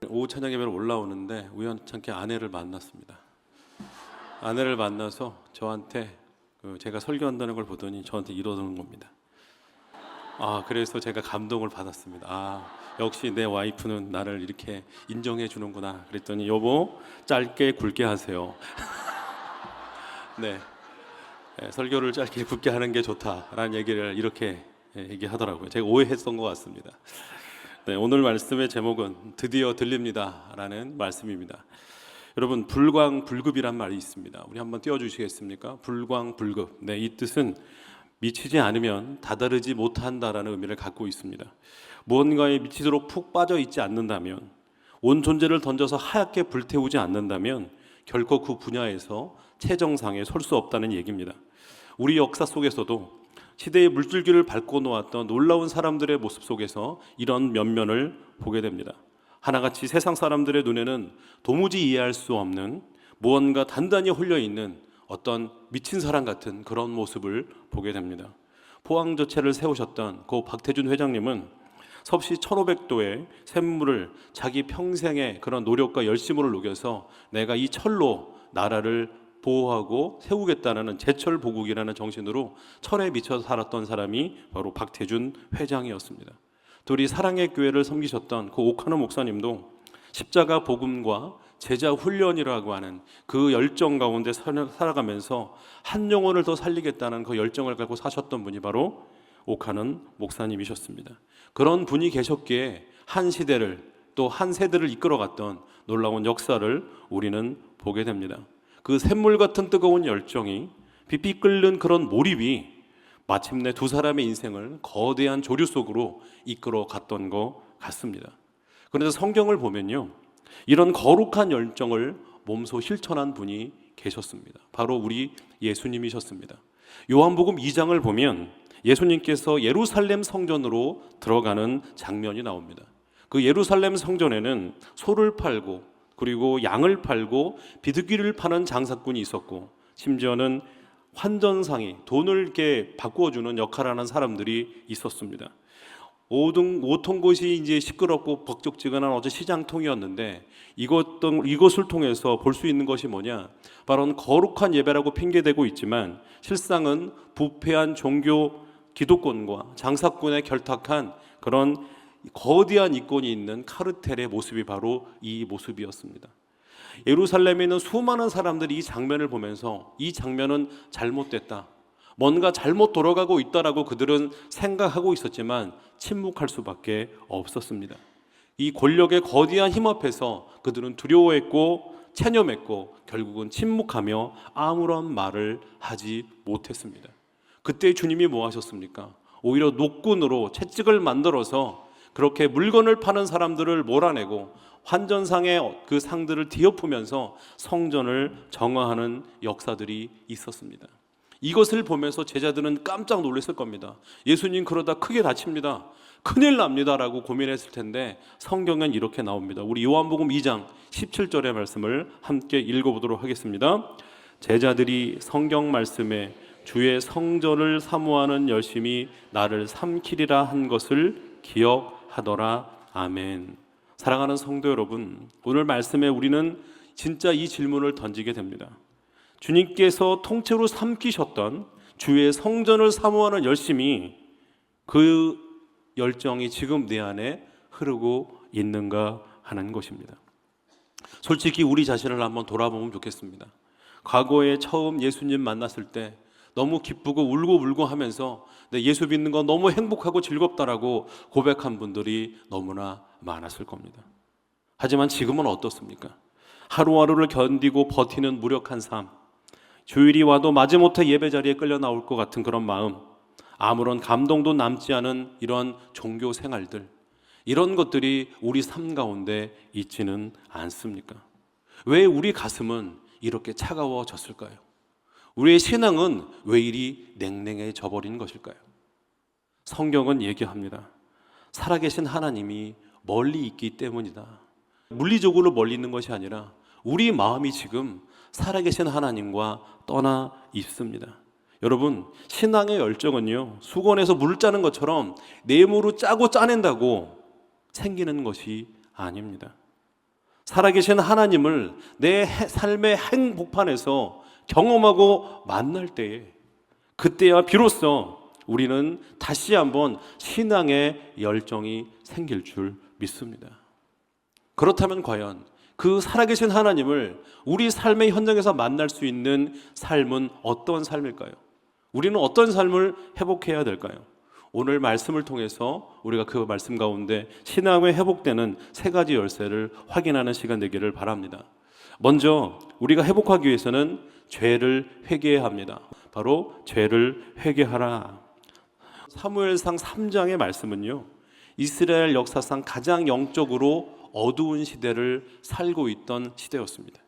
오후 찬양 예배로 올라오는데 우연찮게 아내를 만났습니다. 아내를 만나서 저한테 제가 설교한다는 걸 보더니 저한테 이러는 겁니다. 그래서 제가 감동을 받았습니다. 역시 내 와이프는 나를 이렇게 인정해 주는구나. 그랬더니 여보, 짧게 굵게 하세요. 네, 설교를 짧게 굵게 하는 게 좋다라는 얘기를 이렇게 얘기하더라고요. 제가 오해했던 것 같습니다. 네, 오늘 말씀의 제목은 드디어 들립니다 라는 말씀입니다. 여러분, 불광불급이란 말이 있습니다. 우리 한번 띄워주시겠습니까? 불광불급. 네, 이 뜻은 미치지 않으면 다다르지 못한다라는 의미를 갖고 있습니다. 무언가에 미치도록 푹 빠져 있지 않는다면, 온 존재를 던져서 하얗게 불태우지 않는다면 결코 그 분야에서 최정상에 설 수 없다는 얘기입니다. 우리 역사 속에서도 시대의 물줄기를 밟고 놓았던 놀라운 사람들의 모습 속에서 이런 면면을 보게 됩니다. 하나같이 세상 사람들의 눈에는 도무지 이해할 수 없는 무언가 단단히 홀려있는 어떤 미친 사람 같은 그런 모습을 보게 됩니다. 포항저체를 세우셨던 고 박태준 회장님은 섭씨 1500도의 샘물을 자기 평생의 그런 노력과 열심으로 녹여서 내가 이 철로 나라를 보호하고 세우겠다는 제철보국이라는 정신으로 철에 미쳐 살았던 사람이 바로 박태준 회장이었습니다. 또 우리 사랑의 교회를 섬기셨던 그 오카노 목사님도 십자가 복음과 제자 훈련이라고 하는 그 열정 가운데 살아가면서 한 영혼을 더 살리겠다는 그 열정을 갖고 사셨던 분이 바로 오카노 목사님이셨습니다. 그런 분이 계셨기에 한 시대를 또 한 세대를 이끌어갔던 놀라운 역사를 우리는 보게 됩니다. 그 샘물 같은 뜨거운 열정이 빛빛 끓는 그런 몰입이 마침내 두 사람의 인생을 거대한 조류 속으로 이끌어 갔던 것 같습니다. 그런데 성경을 보면요, 이런 거룩한 열정을 몸소 실천한 분이 계셨습니다. 바로 우리 예수님이셨습니다. 요한복음 2장을 보면 예수님께서 예루살렘 성전으로 들어가는 장면이 나옵니다. 그 예루살렘 성전에는 소를 팔고 그리고 양을 팔고 비둘기를 파는 장사꾼이 있었고, 심지어는 환전상이 돈을 이렇게 바꾸어주는 역할을 하는 사람들이 있었습니다. 오통 곳이 이제 시끄럽고 벅적지근한 어제 시장통이었는데 이것을 통해서 볼 수 있는 것이 뭐냐? 바로 거룩한 예배라고 핑계대고 있지만 실상은 부패한 종교 기득권과 장사꾼의 결탁한 그런 거대한 이권이 있는 카르텔의 모습이 바로 이 모습이었습니다. 예루살렘에 있는 수많은 사람들이 이 장면을 보면서 이 장면은 잘못됐다, 뭔가 잘못 돌아가고 있다라고 그들은 생각하고 있었지만 침묵할 수밖에 없었습니다. 이 권력의 거대한 힘 앞에서 그들은 두려워했고 체념했고 결국은 침묵하며 아무런 말을 하지 못했습니다. 그때 주님이 뭐 하셨습니까? 오히려 노끈으로 채찍을 만들어서 그렇게 물건을 파는 사람들을 몰아내고 환전상의 그 상들을 뒤엎으면서 성전을 정화하는 역사들이 있었습니다. 이것을 보면서 제자들은 깜짝 놀랐을 겁니다. 예수님 그러다 크게 다칩니다, 큰일 납니다 라고 고민했을 텐데 성경은 이렇게 나옵니다. 우리 요한복음 2장 17절의 말씀을 함께 읽어보도록 하겠습니다. 제자들이 성경 말씀에 주의 성전을 사모하는 열심이 나를 삼키리라 한 것을 기억하더라. 아멘. 사랑하는 성도 여러분, 오늘 말씀에 우리는 진짜 이 질문을 던지게 됩니다. 주님께서 통째로 삼키셨던 주의 성전을 사모하는 열심이, 그 열정이 지금 내 안에 흐르고 있는가 하는 것입니다. 솔직히 우리 자신을 한번 돌아보면 좋겠습니다. 과거에 처음 예수님 만났을 때 너무 기쁘고 울고 하면서 내 예수 믿는 거 너무 행복하고 즐겁다라고 고백한 분들이 너무나 많았을 겁니다. 하지만 지금은 어떻습니까? 하루하루를 견디고 버티는 무력한 삶, 주일이 와도 마지못해 예배 자리에 끌려 나올 것 같은 그런 마음, 아무런 감동도 남지 않은 이런 종교 생활들, 이런 것들이 우리 삶 가운데 있지는 않습니까? 왜 우리 가슴은 이렇게 차가워졌을까요? 우리의 신앙은 왜 이리 냉랭해져 버린 것일까요? 성경은 얘기합니다. 살아계신 하나님이 멀리 있기 때문이다. 물리적으로 멀리 있는 것이 아니라 우리 마음이 지금 살아계신 하나님과 떠나 있습니다. 여러분, 신앙의 열정은요, 수건에서 물 짜는 것처럼 네모로 짜고 짜낸다고 생기는 것이 아닙니다. 살아계신 하나님을 내 삶의 행복판에서 경험하고 만날 때에, 그때야 비로소 우리는 다시 한번 신앙의 열정이 생길 줄 믿습니다. 그렇다면 과연 그 살아계신 하나님을 우리 삶의 현장에서 만날 수 있는 삶은 어떤 삶일까요? 우리는 어떤 삶을 회복해야 될까요? 오늘 말씀을 통해서 우리가 그 말씀 가운데 신앙의 회복되는 세 가지 열쇠를 확인하는 시간 되기를 바랍니다. 먼저 우리가 회복하기 위해서는 죄를 회개해야 합니다. 바로 죄를 회개하라. 사무엘상 3장의 말씀은요, 이스라엘 역사상 가장 영적으로 어두운 시대를 살고 있던 시대였습니다.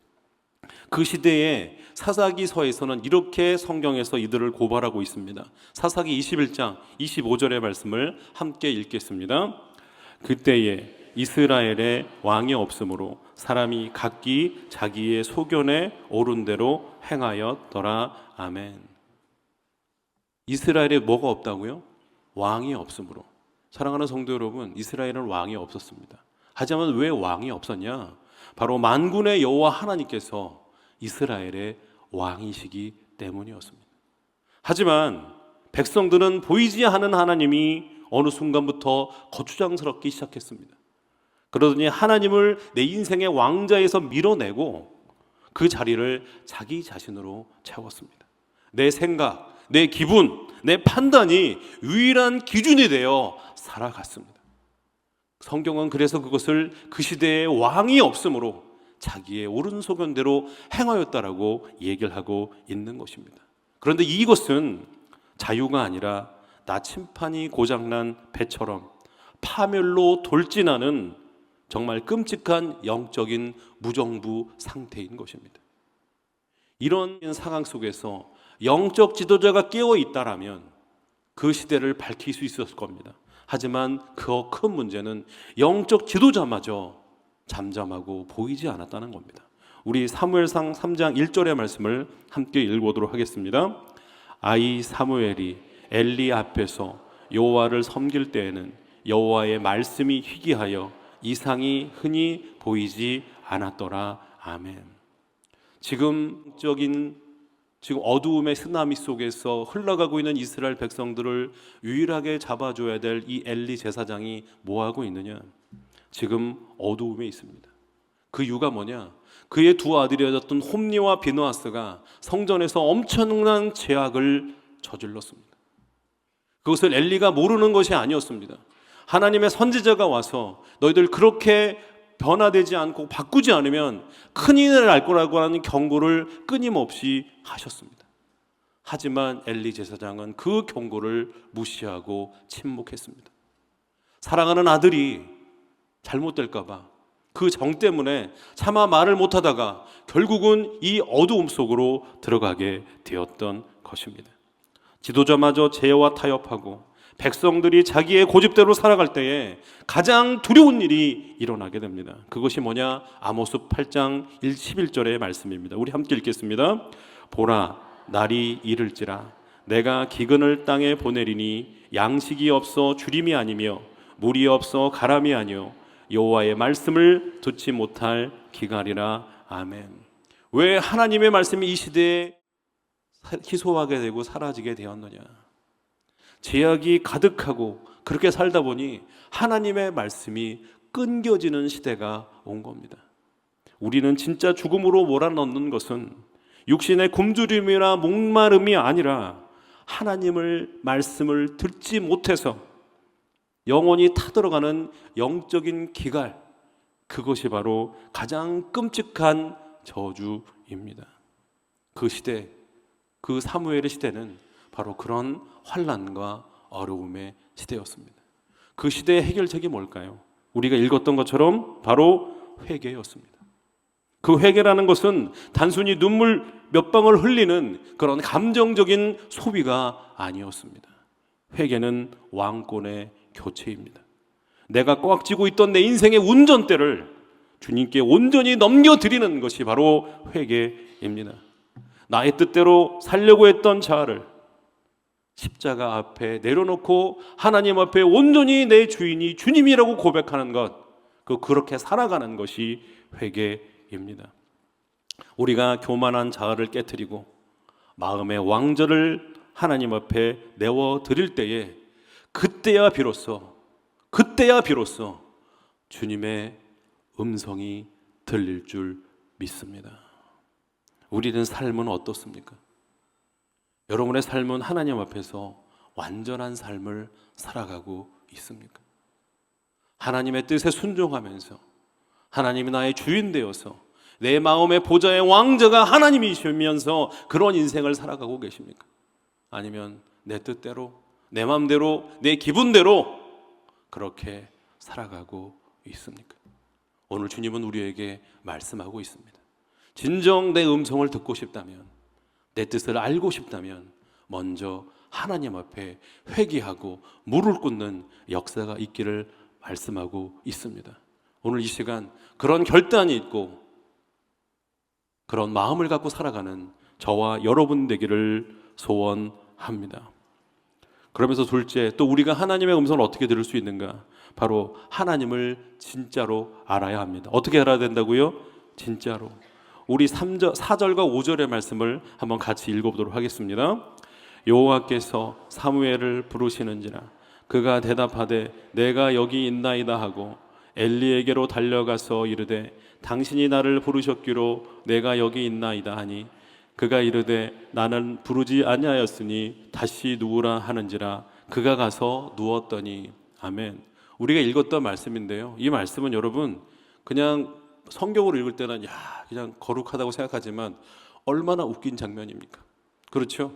그 시대에 사사기서에서는 이렇게 성경에서 이들을 고발하고 있습니다. 사사기 21장 25절의 말씀을 함께 읽겠습니다. 그때에 이스라엘에 왕이 없으므로 사람이 각기 자기의 소견에 옳은 대로 행하였더라. 아멘. 이스라엘에 뭐가 없다고요? 왕이 없으므로. 사랑하는 성도 여러분, 이스라엘은 왕이 없었습니다. 하지만 왜 왕이 없었냐? 바로 만군의 여호와 하나님께서 이스라엘의 왕이시기 때문이었습니다. 하지만 백성들은 보이지 않는 하나님이 어느 순간부터 거추장스럽기 시작했습니다. 그러더니 하나님을 내 인생의 왕자에서 밀어내고 그 자리를 자기 자신으로 채웠습니다. 내 생각, 내 기분, 내 판단이 유일한 기준이 되어 살아갔습니다. 성경은 그래서 그것을 그 시대에 왕이 없으므로 자기의 옳은 소견대로 행하였다라고 얘기를 하고 있는 것입니다. 그런데 이것은 자유가 아니라 나침판이 고장난 배처럼 파멸로 돌진하는 정말 끔찍한 영적인 무정부 상태인 것입니다. 이런 상황 속에서 영적 지도자가 깨어 있다라면 그 시대를 밝힐 수 있었을 겁니다. 하지만 그 큰 문제는 영적 지도자마저 잠잠하고 보이지 않았다는 겁니다. 우리 사무엘상 3장 1절의 말씀을 함께 읽어보도록 하겠습니다. 아이 사무엘이 엘리 앞에서 여호와를 섬길 때에는 여호와의 말씀이 희귀하여 이상이 흔히 보이지 않았더라. 아멘. 지금 어두움의 쓰나미 속에서 흘러가고 있는 이스라엘 백성들을 유일하게 잡아줘야 될 이 엘리 제사장이 뭐하고 있느냐? 지금 어두움에 있습니다. 그 이유가 뭐냐? 그의 두 아들이었던 홈리와 비느하스가 성전에서 엄청난 죄악을 저질렀습니다. 그것을 엘리가 모르는 것이 아니었습니다. 하나님의 선지자가 와서 너희들 그렇게 변화되지 않고 바꾸지 않으면 큰일을 날 거라고 하는 경고를 끊임없이 하셨습니다. 하지만 엘리 제사장은 그 경고를 무시하고 침묵했습니다. 사랑하는 아들이 잘못될까 봐 그 정 때문에 차마 말을 못하다가 결국은 이 어두움 속으로 들어가게 되었던 것입니다. 지도자마저 죄와 타협하고 백성들이 자기의 고집대로 살아갈 때에 가장 두려운 일이 일어나게 됩니다. 그것이 뭐냐? 아모스 8장 11절의 말씀입니다. 우리 함께 읽겠습니다. 보라, 날이 이를지라 내가 기근을 땅에 보내리니 양식이 없어 주림이 아니며 물이 없어 가람이 아니요 여호와의 말씀을 듣지 못할 기갈이라. 아멘. 왜 하나님의 말씀이 이 시대에 희소하게 되고 사라지게 되었느냐? 죄악이 가득하고 그렇게 살다 보니 하나님의 말씀이 끊겨지는 시대가 온 겁니다. 우리는 진짜 죽음으로 몰아넣는 것은 육신의 굶주림이나 목마름이 아니라 하나님을 말씀을 듣지 못해서 영혼이 타들어가는 영적인 기갈, 그것이 바로 가장 끔찍한 저주입니다. 그 시대, 그 사무엘의 시대는 바로 그런 환난과 어려움의 시대였습니다. 그 시대의 해결책이 뭘까요? 우리가 읽었던 것처럼 바로 회개였습니다. 그 회개라는 것은 단순히 눈물 몇 방울 흘리는 그런 감정적인 소비가 아니었습니다. 회개는 왕권의 교체입니다. 내가 꽉 쥐고 있던 내 인생의 운전대를 주님께 온전히 넘겨드리는 것이 바로 회개입니다. 나의 뜻대로 살려고 했던 자아를 십자가 앞에 내려놓고 하나님 앞에 온전히 내 주인이 주님이라고 고백하는 것, 그렇게 살아가는 것이 회개입니다. 우리가 교만한 자아를 깨트리고 마음의 왕절을 하나님 앞에 내어 드릴 때에 그때야 비로소 주님의 음성이 들릴 줄 믿습니다. 우리는 삶은 어떻습니까? 여러분의 삶은 하나님 앞에서 완전한 삶을 살아가고 있습니까? 하나님의 뜻에 순종하면서 하나님이 나의 주인 되어서 내 마음의 보좌의 왕자가 하나님이시면서 그런 인생을 살아가고 계십니까? 아니면 내 뜻대로, 내 마음대로, 내 기분대로 그렇게 살아가고 있습니까? 오늘 주님은 우리에게 말씀하고 있습니다. 진정 내 음성을 듣고 싶다면, 내 뜻을 알고 싶다면 먼저 하나님 앞에 회개하고 무릎 꿇는 역사가 있기를 말씀하고 있습니다. 오늘 이 시간 그런 결단이 있고 그런 마음을 갖고 살아가는 저와 여러분 되기를 소원합니다. 그러면서 둘째, 또 우리가 하나님의 음성을 어떻게 들을 수 있는가? 바로 하나님을 진짜로 알아야 합니다. 어떻게 알아야 된다고요? 진짜로. 우리 4절과 5절의 말씀을 한번 같이 읽어보도록 하겠습니다. 여호와께서 사무엘을 부르시는지라 그가 대답하되 내가 여기 있나이다 하고 엘리에게로 달려가서 이르되 당신이 나를 부르셨기로 내가 여기 있나이다 하니 그가 이르되 나는 부르지 아니하였으니 다시 누우라 하는지라 그가 가서 누웠더니. 아멘. 우리가 읽었던 말씀인데요, 이 말씀은 여러분 그냥 성경으로 읽을 때는 그냥 거룩하다고 생각하지만 얼마나 웃긴 장면입니까? 그렇죠?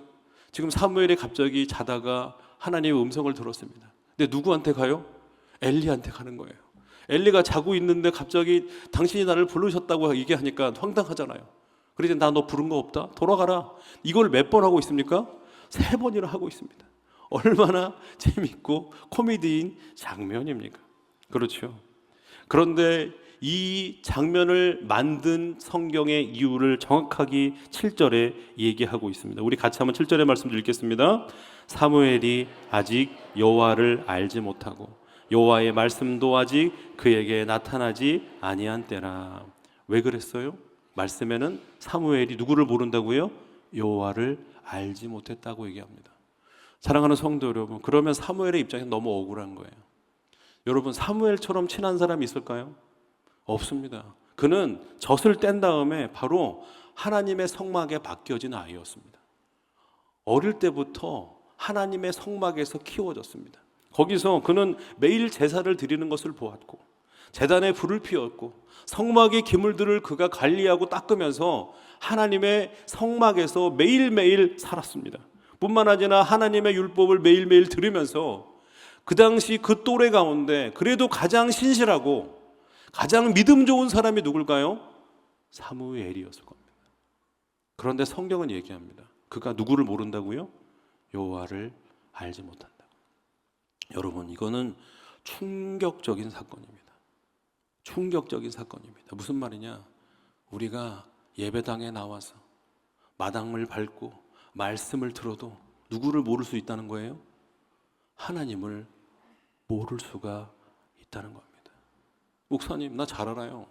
지금 사무엘이 갑자기 자다가 하나님의 음성을 들었습니다. 근데 누구한테 가요? 엘리한테 가는 거예요. 엘리가 자고 있는데 갑자기 당신이 나를 부르셨다고 얘기하니까 황당하잖아요. 그러더니 나 너 부른 거 없다? 돌아가라. 이걸 몇 번 하고 있습니까? 3번이나 하고 있습니다. 얼마나 재밌고 코미디인 장면입니까? 그렇죠. 그런데 이 장면을 만든 성경의 이유를 정확하게 7절에 얘기하고 있습니다. 우리 같이 한번 7절의 말씀 읽겠습니다. 사무엘이 아직 여호와를 알지 못하고 여호와의 말씀도 아직 그에게 나타나지 아니한 때라. 왜 그랬어요? 말씀에는 사무엘이 누구를 모른다고요? 여호와를 알지 못했다고 얘기합니다. 사랑하는 성도 여러분, 그러면 사무엘의 입장에서 너무 억울한 거예요. 여러분, 사무엘처럼 친한 사람이 있을까요? 없습니다. 그는 젖을 뗀 다음에 바로 하나님의 성막에 맡겨진 아이였습니다. 어릴 때부터 하나님의 성막에서 키워졌습니다. 거기서 그는 매일 제사를 드리는 것을 보았고 제단에 불을 피웠고 성막의 기물들을 그가 관리하고 닦으면서 하나님의 성막에서 매일매일 살았습니다. 뿐만 아니라 하나님의 율법을 매일매일 들으면서 그 당시 그 또래 가운데 그래도 가장 신실하고 가장 믿음 좋은 사람이 누굴까요? 사무엘이었을 겁니다. 그런데 성경은 얘기합니다. 그가 누구를 모른다고요? 여호와를 알지 못한다. 여러분, 이거는 충격적인 사건입니다. 충격적인 사건입니다. 무슨 말이냐? 우리가 예배당에 나와서 마당을 밟고 말씀을 들어도 누구를 모를 수 있다는 거예요? 하나님을 모를 수가 있다는 겁니다. 목사님, 나 잘 알아요.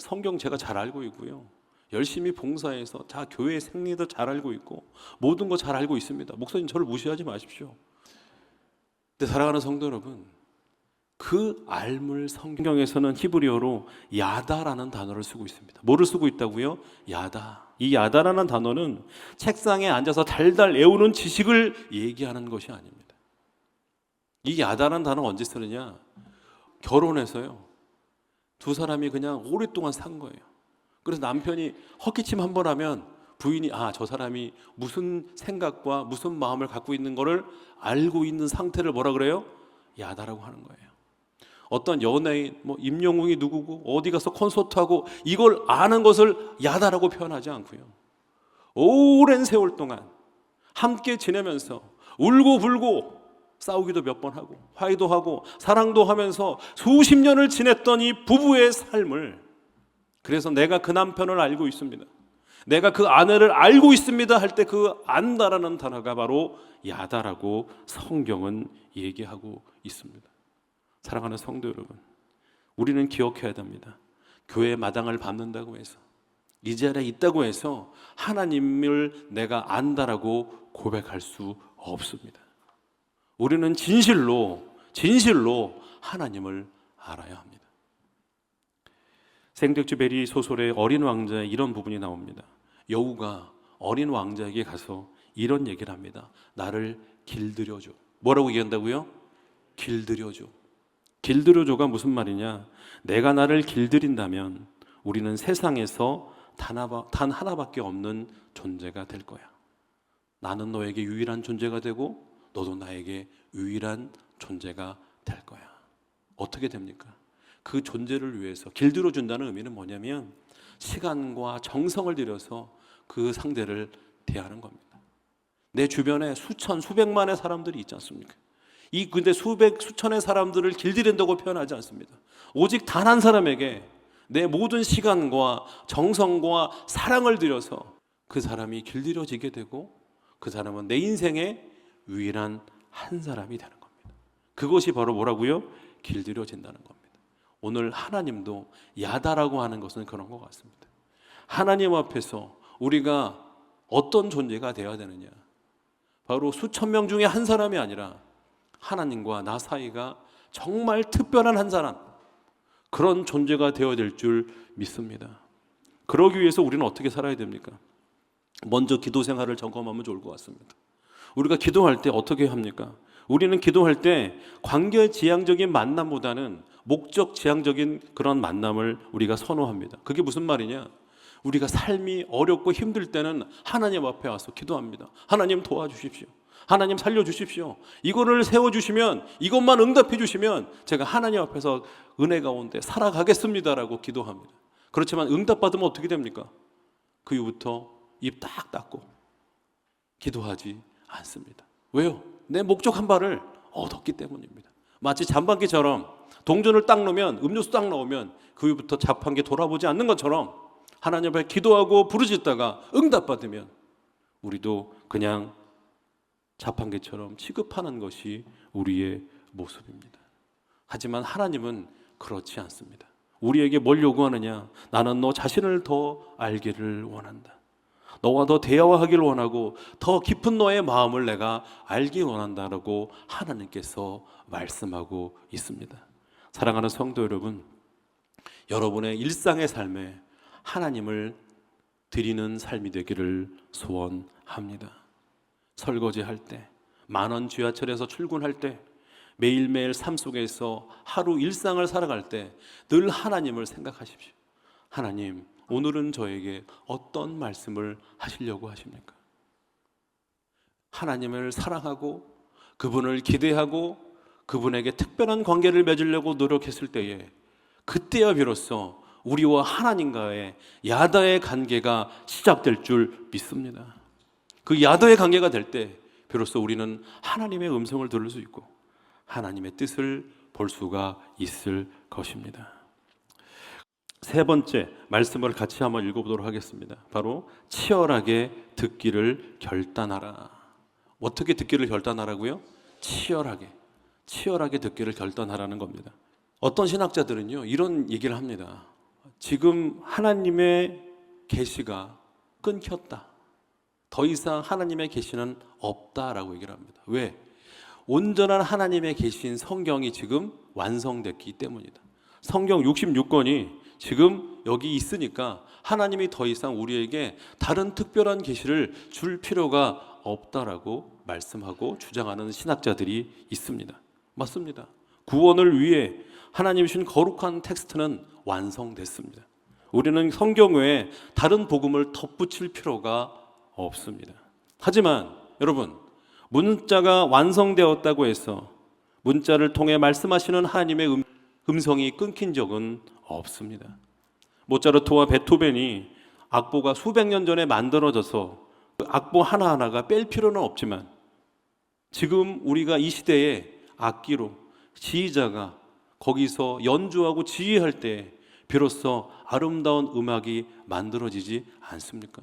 성경 제가 잘 알고 있고요. 열심히 봉사해서 교회 생리도 잘 알고 있고 모든 거 잘 알고 있습니다. 목사님, 저를 무시하지 마십시오. 근데 사랑하는 성도 여러분, 그 알물 성경에서는 히브리어로 야다라는 단어를 쓰고 있습니다. 뭐를 쓰고 있다고요? 야다. 이 야다라는 단어는 책상에 앉아서 달달 외우는 지식을 얘기하는 것이 아닙니다. 이 야다라는 단어가 언제 쓰느냐? 결혼해서요, 두 사람이 그냥 오랫동안 산 거예요. 그래서 남편이 헛기침 한 번 하면 부인이 저 사람이 무슨 생각과 무슨 마음을 갖고 있는 거를 알고 있는 상태를 뭐라 그래요? 야다라고 하는 거예요. 어떤 연예인, 임영웅이 누구고 어디 가서 콘서트하고 이걸 아는 것을 야다라고 표현하지 않고요, 오랜 세월 동안 함께 지내면서 울고 불고 싸우기도 몇 번 하고 화해도 하고 사랑도 하면서 수십 년을 지냈던 이 부부의 삶을, 그래서 내가 그 남편을 알고 있습니다, 내가 그 아내를 알고 있습니다 할 때 그 안다라는 단어가 바로 야다라고 성경은 얘기하고 있습니다. 사랑하는 성도 여러분, 우리는 기억해야 됩니다. 교회 마당을 밟는다고 해서, 이 자리에 있다고 해서 하나님을 내가 안다라고 고백할 수 없습니다. 우리는 진실로 하나님을 알아야 합니다. 생텍쥐베리 소설의 어린 왕자의 이런 부분이 나옵니다. 여우가 어린 왕자에게 가서 이런 얘기를 합니다. 나를 길들여줘. 뭐라고 얘기한다고요? 길들여줘. 길들여줘가 무슨 말이냐? 내가 나를 길들인다면 우리는 세상에서 단 하나밖에 없는 존재가 될 거야. 나는 너에게 유일한 존재가 되고 너도 나에게 유일한 존재가 될 거야. 어떻게 됩니까? 그 존재를 위해서 길들여준다는 의미는 뭐냐면 시간과 정성을 들여서 그 상대를 대하는 겁니다. 내 주변에 수천, 수백만의 사람들이 있지 않습니까? 근데 수천의 사람들을 길들인다고 표현하지 않습니다. 오직 단 한 사람에게 내 모든 시간과 정성과 사랑을 들여서 그 사람이 길들여지게 되고 그 사람은 내 인생의 유일한 한 사람이 되는 겁니다. 그것이 바로 뭐라고요? 길들여진다는 겁니다. 오늘 하나님도 야다라고 하는 것은 그런 것 같습니다. 하나님 앞에서 우리가 어떤 존재가 되어야 되느냐? 바로 수천 명 중에 한 사람이 아니라 하나님과 나 사이가 정말 특별한 한 사람, 그런 존재가 되어야 될 줄 믿습니다. 그러기 위해서 우리는 어떻게 살아야 됩니까? 먼저 기도 생활을 점검하면 좋을 것 같습니다. 우리가 기도할 때 어떻게 합니까? 우리는 기도할 때 관계지향적인 만남보다는 목적지향적인 그런 만남을 우리가 선호합니다. 그게 무슨 말이냐? 우리가 삶이 어렵고 힘들 때는 하나님 앞에 와서 기도합니다. 하나님 도와주십시오. 하나님 살려주십시오. 이거를 세워주시면, 이것만 응답해 주시면 제가 하나님 앞에서 은혜 가운데 살아가겠습니다라고 기도합니다. 그렇지만 응답받으면 어떻게 됩니까? 그 이후부터 입 딱 닫고 기도하지 않습니다. 왜요? 내 목적 한 발을 얻었기 때문입니다. 마치 잠바퀴처럼 동전을 딱 넣으면, 음료수 딱 넣으면 그 이후부터 자판기 돌아보지 않는 것처럼 하나님 앞에 기도하고 부르짖다가 응답받으면 우리도 그냥 자판기처럼 취급하는 것이 우리의 모습입니다. 하지만 하나님은 그렇지 않습니다. 우리에게 뭘 요구하느냐? 나는 너 자신을 더 알기를 원한다. 너와 더 대화하기를 원하고 더 깊은 너의 마음을 내가 알기 원한다라고 하나님께서 말씀하고 있습니다. 사랑하는 성도 여러분, 여러분의 일상의 삶에 하나님을 드리는 삶이 되기를 소원합니다. 설거지할 때, 만원 지하철에서 출근할 때, 매일매일 삶 속에서 하루 일상을 살아갈 때 늘 하나님을 생각하십시오. 하나님, 오늘은 저에게 어떤 말씀을 하시려고 하십니까? 하나님을 사랑하고 그분을 기대하고 그분에게 특별한 관계를 맺으려고 노력했을 때에 그때야 비로소 우리와 하나님과의 야다의 관계가 시작될 줄 믿습니다. 그 야다의 관계가 될 때 비로소 우리는 하나님의 음성을 들을 수 있고 하나님의 뜻을 볼 수가 있을 것입니다. 세 번째 말씀을 같이 한번 읽어보도록 하겠습니다. 바로 치열하게 듣기를 결단하라. 어떻게 듣기를 결단하라고요? 치열하게 듣기를 결단하라는 겁니다. 어떤 신학자들은요 이런 얘기를 합니다. 지금 하나님의 계시가 끊겼다. 더 이상 하나님의 계시는 없다라고 얘기를 합니다. 왜? 온전한 하나님의 계시인 성경이 지금 완성됐기 때문이다. 성경 66권이 지금 여기 있으니까 하나님이 더 이상 우리에게 다른 특별한 계시를 줄 필요가 없다라고 말씀하고 주장하는 신학자들이 있습니다. 맞습니다. 구원을 위해 하나님이 주신 거룩한 텍스트는 완성됐습니다. 우리는 성경 외에 다른 복음을 덧붙일 필요가 없습니다. 하지만 여러분, 문자가 완성되었다고 해서 문자를 통해 말씀하시는 하나님의 음성이 끊긴 적은 없습니다. 모차르트와 베토벤이 악보가 수백 년 전에 만들어져서 그 악보 하나하나가 뺄 필요는 없지만 지금 우리가 이 시대에 악기로 지휘자가 거기서 연주하고 지휘할 때 비로소 아름다운 음악이 만들어지지 않습니까?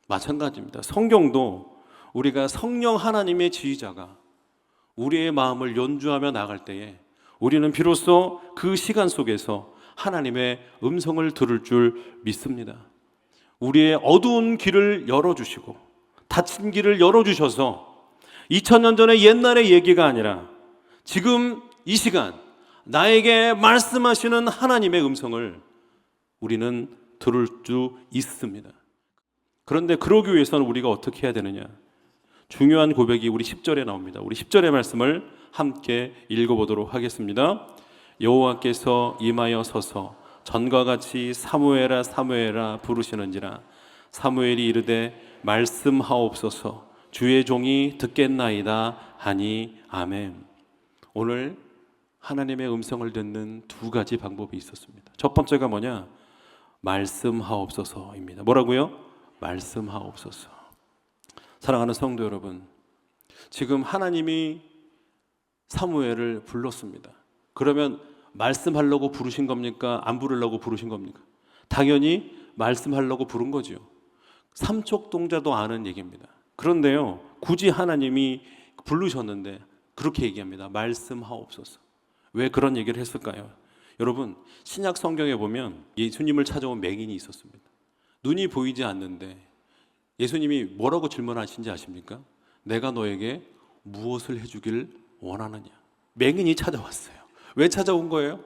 마찬가지입니다. 성경도 우리가 성령 하나님의 지휘자가 우리의 마음을 연주하며 나갈 때에 우리는 비로소 그 시간 속에서 하나님의 음성을 들을 줄 믿습니다. 우리의 어두운 길을 열어주시고 닫힌 길을 열어주셔서 2000년 전의 옛날의 얘기가 아니라 지금 이 시간 나에게 말씀하시는 하나님의 음성을 우리는 들을 수 있습니다. 그런데 그러기 위해서는 우리가 어떻게 해야 되느냐? 중요한 고백이 우리 10절에 나옵니다. 우리 10절의 말씀을 함께 읽어보도록 하겠습니다. 여호와께서 임하여 서서 전과 같이 사무엘아 사무엘아 부르시는지라 사무엘이 이르되 말씀하옵소서 주의 종이 듣겠나이다 하니 아멘. 오늘 하나님의 음성을 듣는 두 가지 방법이 있었습니다. 첫 번째가 뭐냐? 말씀하옵소서입니다. 뭐라고요? 말씀하옵소서. 사랑하는 성도 여러분, 지금 하나님이 사무엘을 불렀습니다. 그러면 말씀하려고 부르신 겁니까? 안 부르려고 부르신 겁니까? 당연히 말씀하려고 부른 거죠. 삼척동자도 아는 얘기입니다. 그런데요, 굳이 하나님이 부르셨는데 그렇게 얘기합니다. 말씀하옵소서. 왜 그런 얘기를 했을까요? 여러분, 신약 성경에 보면 예수님을 찾아온 맹인이 있었습니다. 눈이 보이지 않는데 예수님이 뭐라고 질문하신지 아십니까? 내가 너에게 무엇을 해주길 원하느냐? 맹인이 찾아왔어요. 왜 찾아온 거예요?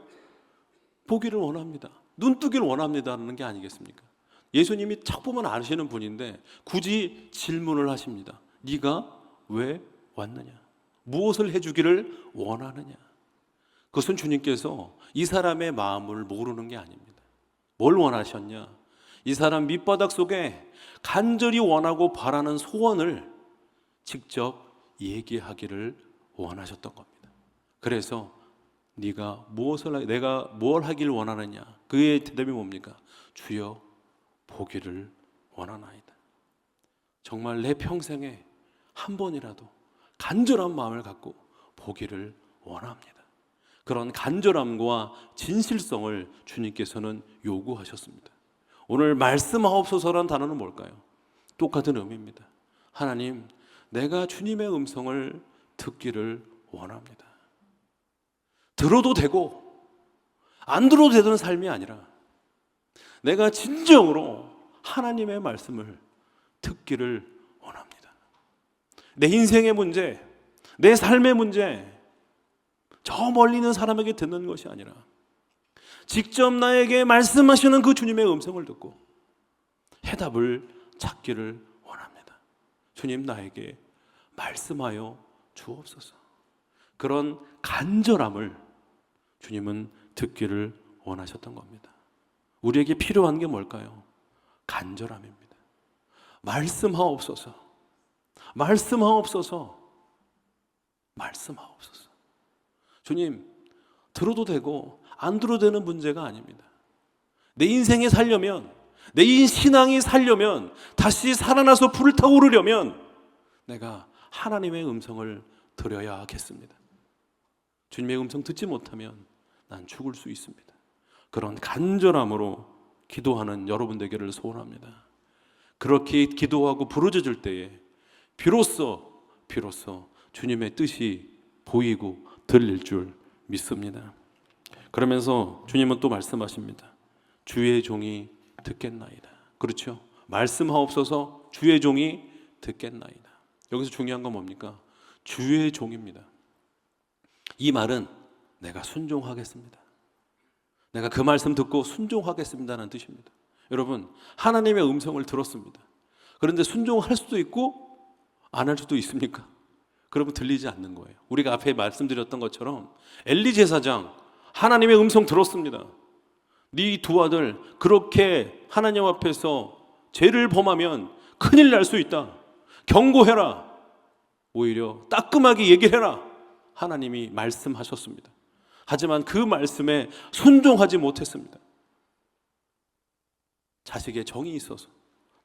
보기를 원합니다. 눈 뜨기를 원합니다라는 게 아니겠습니까? 예수님이 척 보면 아시는 분인데 굳이 질문을 하십니다. 네가 왜 왔느냐? 무엇을 해주기를 원하느냐? 그것은 주님께서 이 사람의 마음을 모르는 게 아닙니다. 뭘 원하셨냐? 이 사람 밑바닥 속에 간절히 원하고 바라는 소원을 직접 얘기하기를 원하셨던 겁니다. 그래서 내가 뭘 하길 원하느냐? 그의 대답이 뭡니까? 주여 보기를 원하나이다. 정말 내 평생에 한 번이라도 간절한 마음을 갖고 보기를 원합니다. 그런 간절함과 진실성을 주님께서는 요구하셨습니다. 오늘 말씀하옵소서라는 단어는 뭘까요? 똑같은 의미입니다. 하나님, 내가 주님의 음성을 듣기를 원합니다. 들어도 되고 안 들어도 되는 삶이 아니라 내가 진정으로 하나님의 말씀을 듣기를 원합니다. 내 인생의 문제, 내 삶의 문제, 저 멀리 있는 사람에게 듣는 것이 아니라 직접 나에게 말씀하시는 그 주님의 음성을 듣고 해답을 찾기를 원합니다. 주님, 나에게 말씀하여 주옵소서. 그런 간절함을 주님은 듣기를 원하셨던 겁니다. 우리에게 필요한 게 뭘까요? 간절함입니다. 말씀하옵소서. 말씀하옵소서. 말씀하옵소서. 주님, 들어도 되고 안 들어도 되는 문제가 아닙니다. 내 인생에 살려면, 내 신앙이 살려면, 다시 살아나서 불을 타오르려면 내가 하나님의 음성을 들어야 하겠습니다. 주님의 음성 듣지 못하면 난 죽을 수 있습니다. 그런 간절함으로 기도하는 여러분 되기를 소원합니다. 그렇게 기도하고 부르짖을 때에 비로소 주님의 뜻이 보이고 들릴 줄 믿습니다. 그러면서 주님은 또 말씀하십니다. 주의 종이 듣겠나이다. 그렇죠? 말씀하옵소서. 주의 종이 듣겠나이다. 여기서 중요한 건 뭡니까? 주의 종입니다. 이 말은 내가 순종하겠습니다. 내가 그 말씀 듣고 순종하겠습니다라는 뜻입니다. 여러분, 하나님의 음성을 들었습니다. 그런데 순종할 수도 있고 안 할 수도 있습니까? 그러면 들리지 않는 거예요. 우리가 앞에 말씀드렸던 것처럼 엘리 제사장 하나님의 음성 들었습니다. 네 두 아들 그렇게 하나님 앞에서 죄를 범하면 큰일 날 수 있다. 경고해라. 오히려 따끔하게 얘기를 해라. 하나님이 말씀하셨습니다. 하지만 그 말씀에 순종하지 못했습니다. 자식의 정이 있어서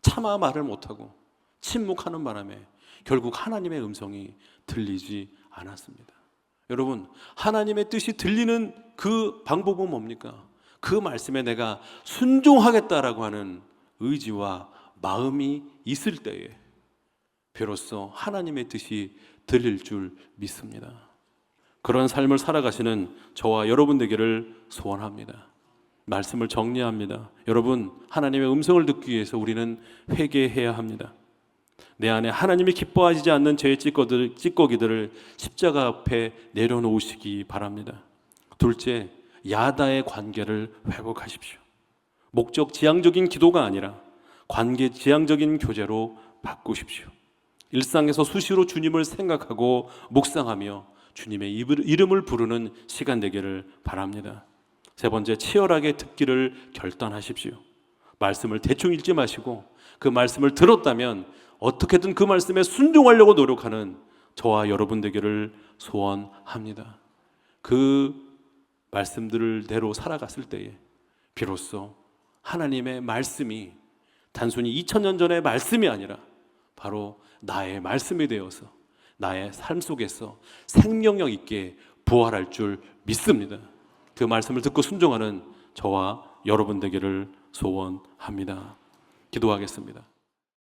차마 말을 못하고 침묵하는 바람에 결국 하나님의 음성이 들리지 않았습니다. 여러분, 하나님의 뜻이 들리는 그 방법은 뭡니까? 그 말씀에 내가 순종하겠다라고 하는 의지와 마음이 있을 때에 비로소 하나님의 뜻이 들릴 줄 믿습니다. 그런 삶을 살아가시는 저와 여러분 되기를 소원합니다. 말씀을 정리합니다. 여러분, 하나님의 음성을 듣기 위해서 우리는 회개해야 합니다. 내 안에 하나님이 기뻐하시지 않는 죄의 찌꺼기들을 십자가 앞에 내려놓으시기 바랍니다. 둘째, 야다의 관계를 회복하십시오. 목적 지향적인 기도가 아니라 관계 지향적인 교제로 바꾸십시오. 일상에서 수시로 주님을 생각하고 묵상하며 주님의 이름을 부르는 시간 되기를 바랍니다. 세 번째, 치열하게 듣기를 결단하십시오. 말씀을 대충 읽지 마시고 그 말씀을 들었다면 어떻게든 그 말씀에 순종하려고 노력하는 저와 여러분 되기를 소원합니다. 그 말씀들대로 살아갔을 때에 비로소 하나님의 말씀이 단순히 2000년 전의 말씀이 아니라 바로 나의 말씀이 되어서 나의 삶 속에서 생명력 있게 부활할 줄 믿습니다. 그 말씀을 듣고 순종하는 저와 여러분 되기를 소원합니다. 기도하겠습니다.